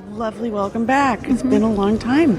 Lovely welcome back. It's been a long time.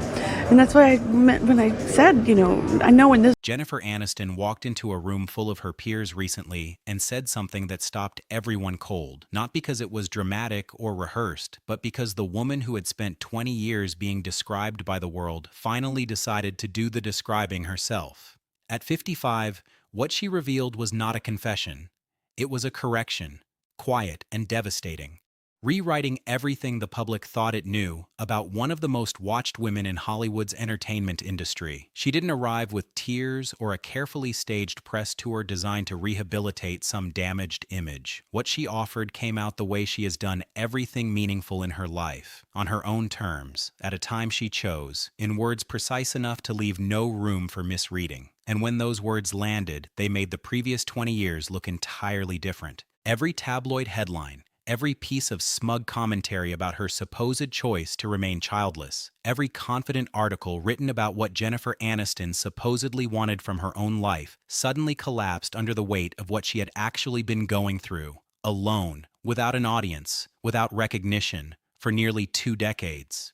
And that's why I meant when I said, I know in this. Jennifer Aniston walked into a room full of her peers recently and said something that stopped everyone cold, not because it was dramatic or rehearsed, but because the woman who had spent 20 years being described by the world finally decided to do the describing herself. At 55, what she revealed was not a confession. It was a correction, quiet and devastating. Rewriting everything the public thought it knew about one of the most watched women in Hollywood's entertainment industry. She didn't arrive with tears or a carefully staged press tour designed to rehabilitate some damaged image. What she offered came out the way she has done everything meaningful in her life, on her own terms, at a time she chose, in words precise enough to leave no room for misreading. And when those words landed, they made the previous 20 years look entirely different. Every tabloid headline, every piece of smug commentary about her supposed choice to remain childless, every confident article written about what Jennifer Aniston supposedly wanted from her own life, suddenly collapsed under the weight of what she had actually been going through, alone, without an audience, without recognition, for nearly 2 decades.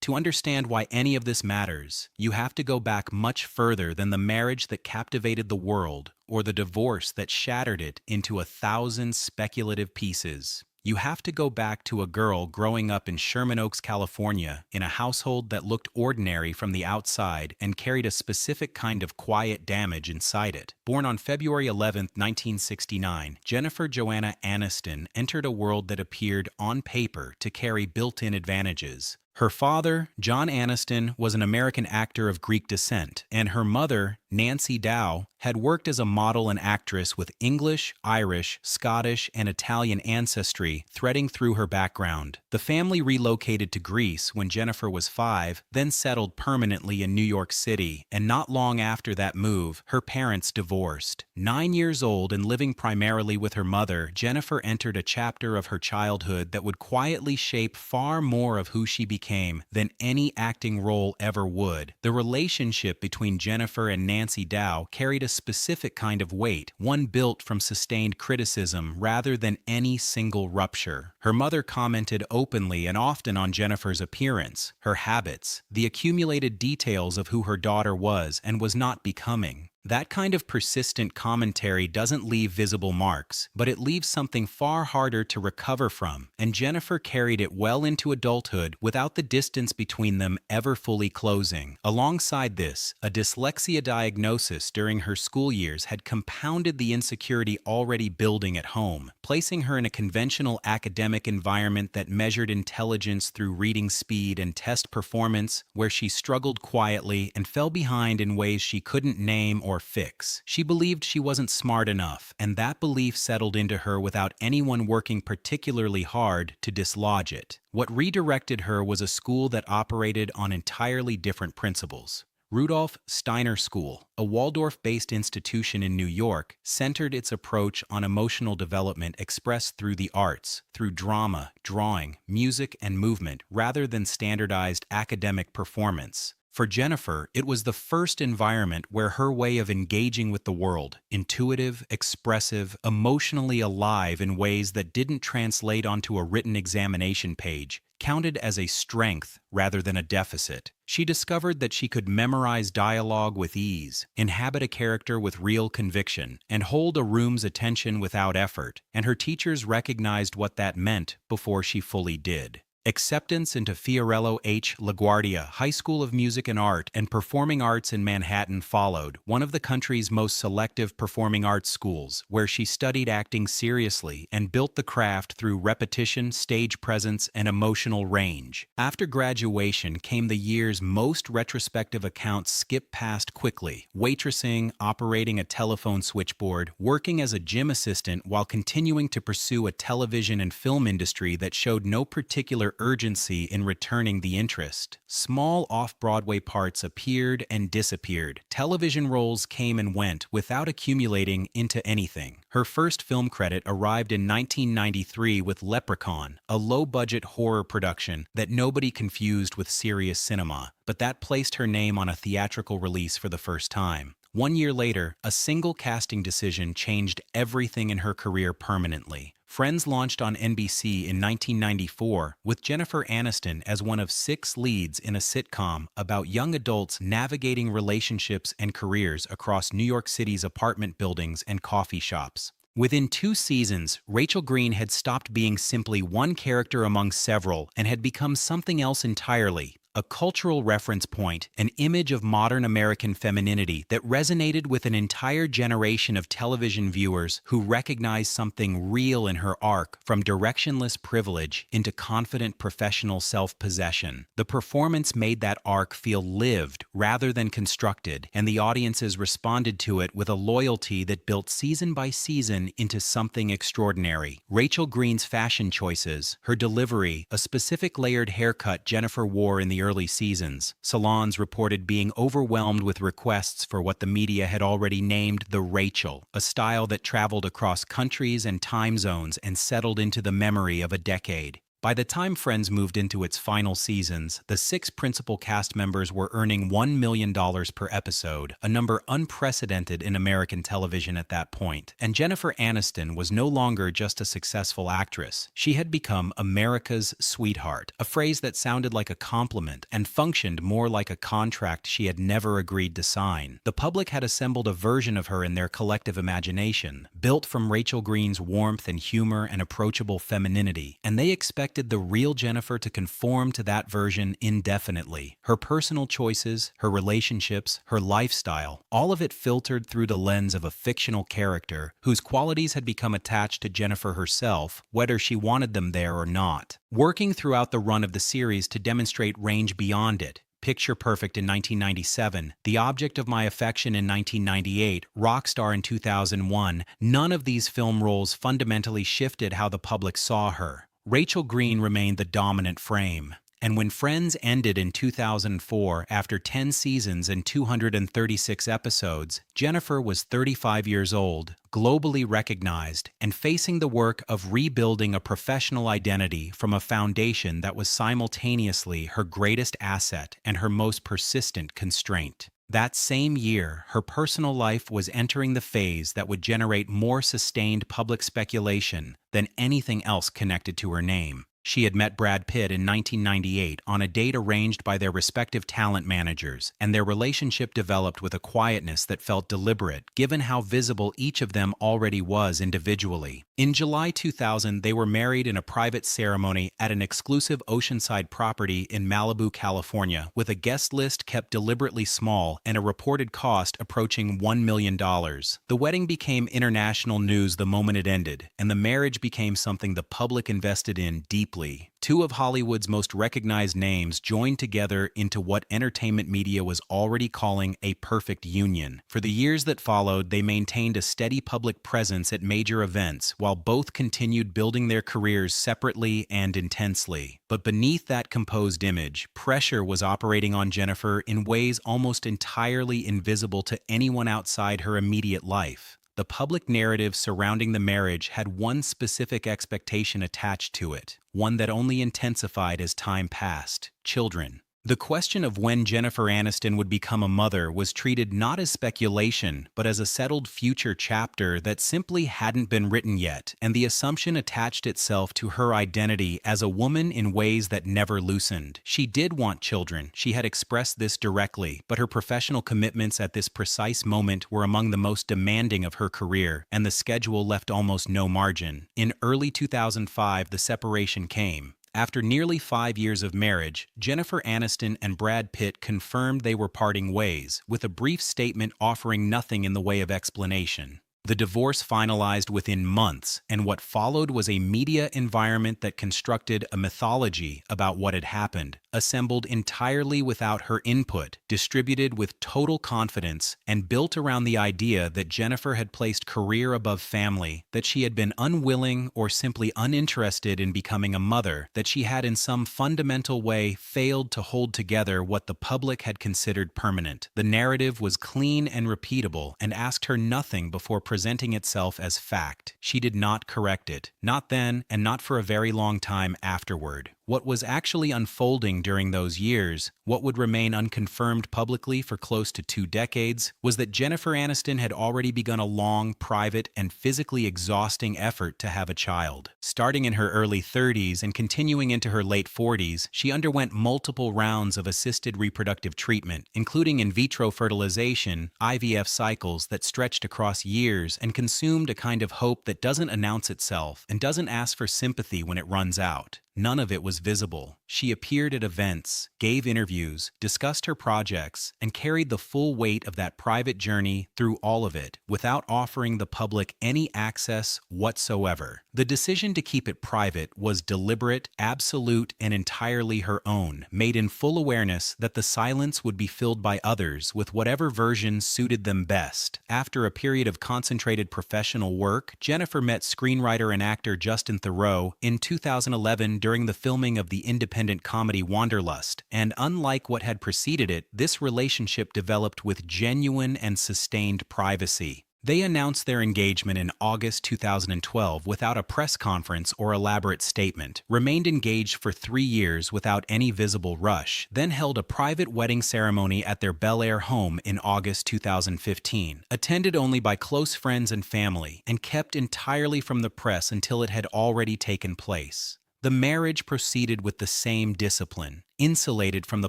To understand why any of this matters, you have to go back much further than the marriage that captivated the world or the divorce that shattered it into 1,000 speculative pieces. You have to go back to a girl growing up in Sherman Oaks, California, in a household that looked ordinary from the outside and carried a specific kind of quiet damage inside it. Born on February 11, 1969, Jennifer Joanna Aniston entered a world that appeared, on paper, to carry built-in advantages. Her father, John Aniston, was an American actor of Greek descent, and her mother, Nancy Dow, had worked as a model and actress with English, Irish, Scottish, and Italian ancestry threading through her background. The family relocated to Greece when Jennifer was 5, then settled permanently in New York City, and not long after that move, her parents divorced. 9 years old and living primarily with her mother, Jennifer entered a chapter of her childhood that would quietly shape far more of who she became than any acting role ever would. The relationship between Jennifer and Nancy Dow carried a specific kind of weight, one built from sustained criticism rather than any single rupture. Her mother commented openly and often on Jennifer's appearance, her habits, the accumulated details of who her daughter was and was not becoming. That kind of persistent commentary doesn't leave visible marks, but it leaves something far harder to recover from, and Jennifer carried it well into adulthood without the distance between them ever fully closing. Alongside this, a dyslexia diagnosis during her school years had compounded the insecurity already building at home, placing her in a conventional academic environment that measured intelligence through reading speed and test performance, where she struggled quietly and fell behind in ways she couldn't name or fix. She believed she wasn't smart enough, and that belief settled into her without anyone working particularly hard to dislodge it. What redirected her was a school that operated on entirely different principles. Rudolf Steiner School, a Waldorf-based institution in New York, centered its approach on emotional development expressed through the arts, through drama, drawing, music, and movement, rather than standardized academic performance. For Jennifer, it was the first environment where her way of engaging with the world, intuitive, expressive, emotionally alive in ways that didn't translate onto a written examination page, counted as a strength rather than a deficit. She discovered that she could memorize dialogue with ease, inhabit a character with real conviction, and hold a room's attention without effort, and her teachers recognized what that meant before she fully did. Acceptance into Fiorello H. LaGuardia High School of Music and Art and Performing Arts in Manhattan followed, one of the country's most selective performing arts schools, where she studied acting seriously and built the craft through repetition, stage presence, and emotional range. After graduation came the years most retrospective accounts skip past quickly: waitressing, operating a telephone switchboard, working as a gym assistant while continuing to pursue a television and film industry that showed no particular urgency in returning the interest. Small off-Broadway parts appeared and disappeared. Television roles came and went without accumulating into anything. Her first film credit arrived in 1993 with Leprechaun, a low-budget horror production that nobody confused with serious cinema, but that placed her name on a theatrical release for the first time. 1 year later, a single casting decision changed everything in her career permanently. Friends launched on NBC in 1994 with Jennifer Aniston as one of 6 leads in a sitcom about young adults navigating relationships and careers across New York City's apartment buildings and coffee shops. Within 2 seasons, Rachel Green had stopped being simply one character among several and had become something else entirely. A cultural reference point, an image of modern American femininity that resonated with an entire generation of television viewers who recognized something real in her arc, from directionless privilege into confident professional self-possession. The performance made that arc feel lived rather than constructed, and the audiences responded to it with a loyalty that built season by season into something extraordinary. Rachel Green's fashion choices, her delivery, a specific layered haircut Jennifer wore in the early seasons. Salons reported being overwhelmed with requests for what the media had already named the Rachel, a style that traveled across countries and time zones and settled into the memory of a decade. By the time Friends moved into its final seasons, the 6 principal cast members were earning $1 million per episode, a number unprecedented in American television at that point. And Jennifer Aniston was no longer just a successful actress. She had become America's sweetheart, a phrase that sounded like a compliment and functioned more like a contract she had never agreed to sign. The public had assembled a version of her in their collective imagination, built from Rachel Green's warmth and humor and approachable femininity, and they expected the real Jennifer to conform to that version indefinitely. Her personal choices, her relationships, her lifestyle, all of it filtered through the lens of a fictional character whose qualities had become attached to Jennifer herself, whether she wanted them there or not. Working throughout the run of the series to demonstrate range beyond it, Picture Perfect in 1997, The Object of My Affection in 1998, Rockstar in 2001, none of these film roles fundamentally shifted how the public saw her. Rachel Green remained the dominant frame. And when Friends ended in 2004 after 10 seasons and 236 episodes, Jennifer was 35 years old, globally recognized, and facing the work of rebuilding a professional identity from a foundation that was simultaneously her greatest asset and her most persistent constraint. That same year, her personal life was entering the phase that would generate more sustained public speculation than anything else connected to her name. She had met Brad Pitt in 1998 on a date arranged by their respective talent managers, and their relationship developed with a quietness that felt deliberate, given how visible each of them already was individually. In July 2000, they were married in a private ceremony at an exclusive oceanside property in Malibu, California, with a guest list kept deliberately small and a reported cost approaching $1 million. The wedding became international news the moment it ended, and the marriage became something the public invested in deeply. Two of Hollywood's most recognized names joined together into what entertainment media was already calling a perfect union. For the years that followed, they maintained a steady public presence at major events, while both continued building their careers separately and intensely. But beneath that composed image, pressure was operating on Jennifer in ways almost entirely invisible to anyone outside her immediate life. The public narrative surrounding the marriage had one specific expectation attached to it, one that only intensified as time passed: children. The question of when Jennifer Aniston would become a mother was treated not as speculation, but as a settled future chapter that simply hadn't been written yet, and the assumption attached itself to her identity as a woman in ways that never loosened. She did want children, she had expressed this directly, but her professional commitments at this precise moment were among the most demanding of her career, and the schedule left almost no margin. In early 2005, the separation came. After nearly 5 years of marriage, Jennifer Aniston and Brad Pitt confirmed they were parting ways, with a brief statement offering nothing in the way of explanation. The divorce finalized within months, and what followed was a media environment that constructed a mythology about what had happened, assembled entirely without her input, distributed with total confidence, and built around the idea that Jennifer had placed career above family, that she had been unwilling or simply uninterested in becoming a mother, that she had in some fundamental way failed to hold together what the public had considered permanent. The narrative was clean and repeatable and asked her nothing before presenting itself as fact. She did not correct it, not then and not for a very long time afterward. What was actually unfolding during those years, what would remain unconfirmed publicly for close to 2 decades, was that Jennifer Aniston had already begun a long, private, and physically exhausting effort to have a child. Starting in her early 30s and continuing into her late 40s, she underwent multiple rounds of assisted reproductive treatment, including in vitro fertilization, IVF cycles that stretched across years and consumed a kind of hope that doesn't announce itself and doesn't ask for sympathy when it runs out. None of it was visible. She appeared at events, gave interviews, discussed her projects, and carried the full weight of that private journey through all of it without offering the public any access whatsoever. The decision to keep it private was deliberate, absolute, and entirely her own, made in full awareness that the silence would be filled by others with whatever version suited them best. After a period of concentrated professional work, Jennifer met screenwriter and actor Justin Theroux in 2011 during the filming of the independent comedy Wanderlust, and unlike what had preceded it, this relationship developed with genuine and sustained privacy. They announced their engagement in August 2012 without a press conference or elaborate statement, remained engaged for 3 years without any visible rush, then held a private wedding ceremony at their Bel Air home in August 2015, attended only by close friends and family, and kept entirely from the press until it had already taken place. The marriage proceeded with the same discipline, insulated from the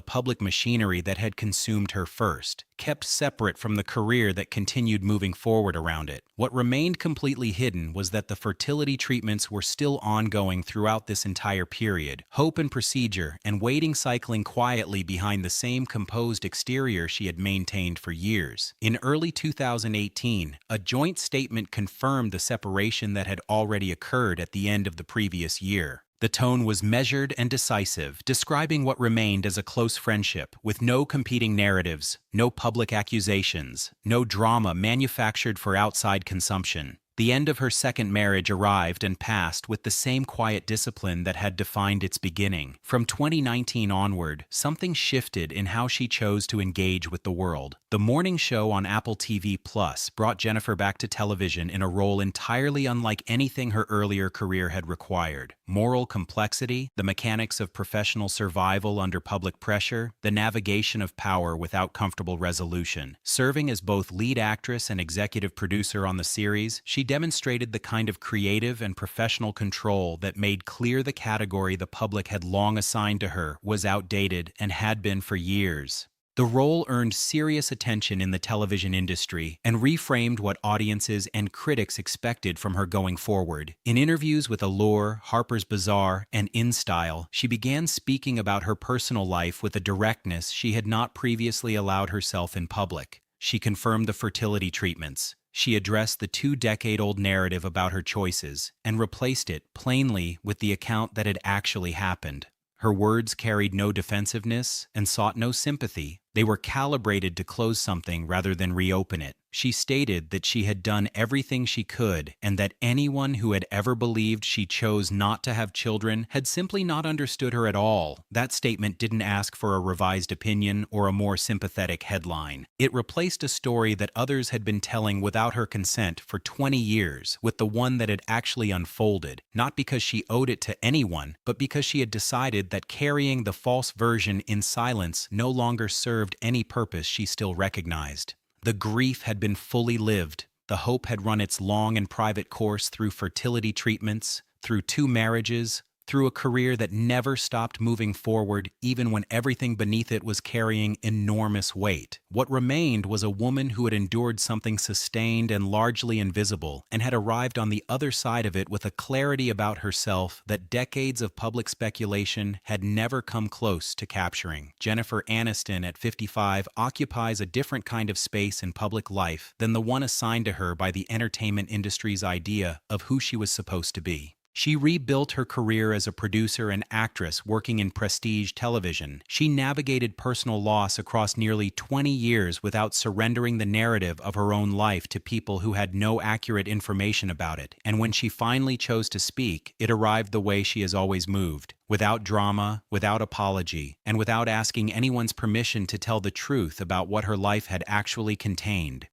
public machinery that had consumed her first, kept separate from the career that continued moving forward around it. What remained completely hidden was that the fertility treatments were still ongoing throughout this entire period, hope and procedure, and waiting cycling quietly behind the same composed exterior she had maintained for years. In early 2018, a joint statement confirmed the separation that had already occurred at the end of the previous year. The tone was measured and decisive, describing what remained as a close friendship, with no competing narratives, no public accusations, no drama manufactured for outside consumption. The end of her second marriage arrived and passed with the same quiet discipline that had defined its beginning. From 2019 onward, something shifted in how she chose to engage with the world. The morning show on Apple TV Plus brought Jennifer back to television in a role entirely unlike anything her earlier career had required. Moral complexity, the mechanics of professional survival under public pressure, the navigation of power without comfortable resolution. Serving as both lead actress and executive producer on the series, she demonstrated the kind of creative and professional control that made clear the category the public had long assigned to her was outdated and had been for years. The role earned serious attention in the television industry and reframed what audiences and critics expected from her going forward. In interviews with Allure, Harper's Bazaar, and InStyle, she began speaking about her personal life with a directness she had not previously allowed herself in public. She confirmed the fertility treatments. She addressed the 2-decade-old narrative about her choices and replaced it plainly with the account that had actually happened. Her words carried no defensiveness and sought no sympathy. They were calibrated to close something rather than reopen it. She stated that she had done everything she could and that anyone who had ever believed she chose not to have children had simply not understood her at all. That statement didn't ask for a revised opinion or a more sympathetic headline. It replaced a story that others had been telling without her consent for 20 years with the one that had actually unfolded, not because she owed it to anyone, but because she had decided that carrying the false version in silence no longer served any purpose she still recognized. The grief had been fully lived. The hope had run its long and private course through fertility treatments, through 2 marriages, through a career that never stopped moving forward even when everything beneath it was carrying enormous weight. What remained was a woman who had endured something sustained and largely invisible and had arrived on the other side of it with a clarity about herself that decades of public speculation had never come close to capturing. Jennifer Aniston, at 55, occupies a different kind of space in public life than the one assigned to her by the entertainment industry's idea of who she was supposed to be. She rebuilt her career as a producer and actress working in prestige television. She navigated personal loss across nearly 20 years without surrendering the narrative of her own life to people who had no accurate information about it. And when she finally chose to speak, it arrived the way she has always moved, without drama, without apology, and without asking anyone's permission to tell the truth about what her life had actually contained.